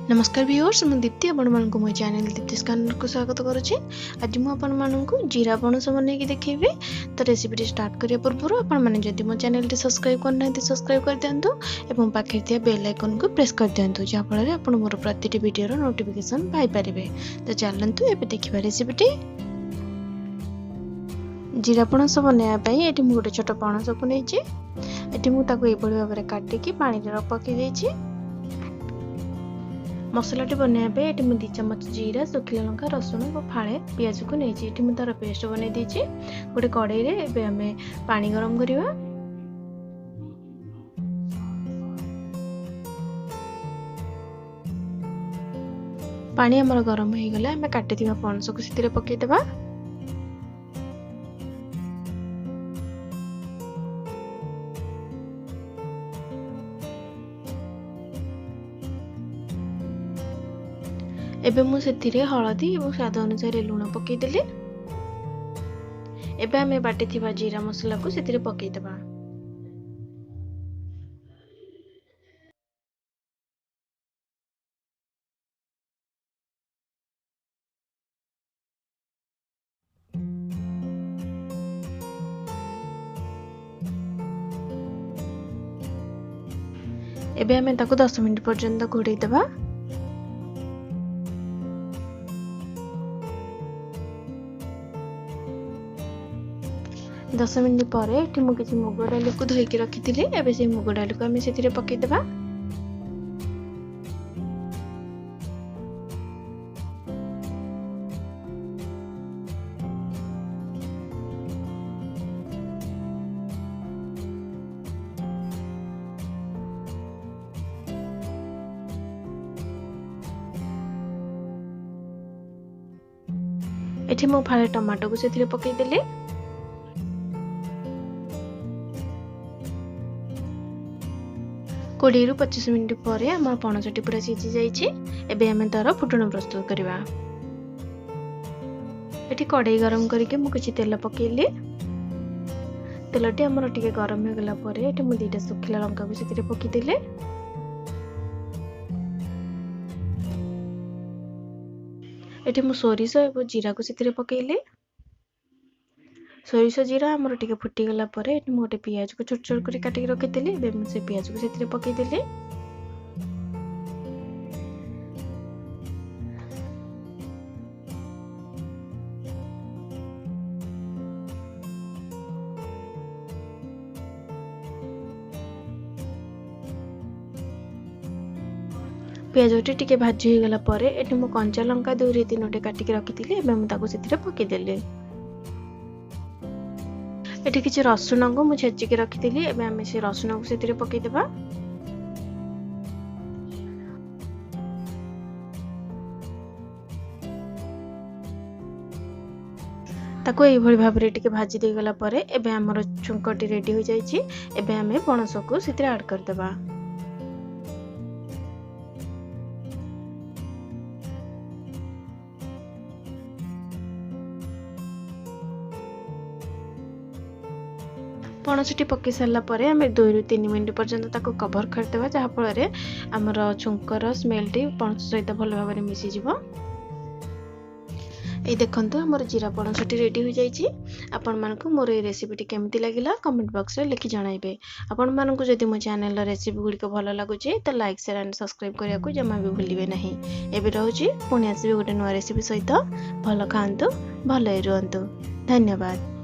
नमस्कार व्यूअर्स, मु दीप्ति आपण मो चैनल दिप्तिस को स्वागत करुच्ची। आज मुझे जीरा पणस बनैकी देखेबी। तो रेसिपी स्टार्ट करिया पूर्व आपण मैंने जदि मो चैनल सब्सक्राइब करना सब्सक्राइब कर दिंतु और पाखे थिया बेल आइकन को प्रेस कर दिंतु, जहाँफल आप मोर प्रति वीडियो नोटिफिकेशन पाई पारे। तो चलतु एबे देखिबा रेसिपी। जीरा पणस बनवाई ये गोटे छोट पणस को नहीं ये मुझे भाव में काटिकी पानी पकई देछि। मसलाटी बनवाई ये मुझे 2 चम्मच जीरा, सुखिला लंका, रसुण और फाड़े पियाज को नहीं मुझे तार पेस्ट बनई देछि। गोटे कड़ाई रे एबे हमें पानी गरम करिवा। पानी हमर गरम हो गला हमें काटिथिबा पणस को सिथिरे पकई देबा। एबे मु सेथिरे हळदी और स्वाद अनुसार लूण पकई देली। एबे हमें बाटी थिबा जीरा मसला को सेथिरे पकई देबा। एबे हमें ताको 10 मिनिट पर्यंत घोड़ई देबा। 10 मिनिट पर मुझे मुग डाली को धोईकी रखी थी। एबे से मुग डाली को हमें से पकई देबा। एठी मो फाळे टमाटो को से पकई देली। कोड़ी 25 मिनिट पर आम पणसटी पूरा सीझी जाइए। एबे हमें तार फुटण प्रस्तुत करवा। एठी कड़ाई गरम करके मु किछि तेल पकेइली। तेलटी हमर टिके गरम हो गला पर एठी मु 2टा सुखिला लंका को सेतिरे पकई देले। एठी मु सोरिष और जीरा को सेतिरे पकेइली। सोरिष जीरा हमर टिके फुटी गला पर एठी मु गोटे पियाज को छोट छोट करी काटिक रखी देली। एबे मु से पियाज को सेतिरे पकई देली। पियाजटी टिके भाजी हो गला पर एठी मु कंचा लंका 2-3 काटिक रखी देली। एबे मु ताको सेतिरे पकई देली। एठी किछि रसुण को मु छेचिके रखी देली। एबे हमें से रसुण को सेतिरे पकई देबा। ताको एई भली भाबरे टिके भाजी दे गला पर एबे हमर छुंकटी रेडी हो जाइछि। एबे हमें पणस को सेतिरे ऐड कर देबा। पणसटी पकई सारा पर आम 2-3 मिनिट पर्यंत ताको कवर करदेवा, जहाँफल आमर छुंकर स्मेलटी पणस सहित भल भाव में मिसीज। ये देखंतु हमर जीरा पणसटी रेडी हो जाइछि। आपण मानकु मोर ए रेसिपीटी केमती लागिला कमेंट बॉक्स रे लिखि जणाइबे। आपण मानकु जदि मो चैनल रेसिपी गुडी को भल लागुछि तो लाइक शेयर एंड सब्सक्राइब करिया को जमा भी भूलिबे नहीं। एबे रहउछि पुणी आसीबे गोटे नवा रेसिपी सहित। भल खांतु, भल रुहंतु। धन्यवाद।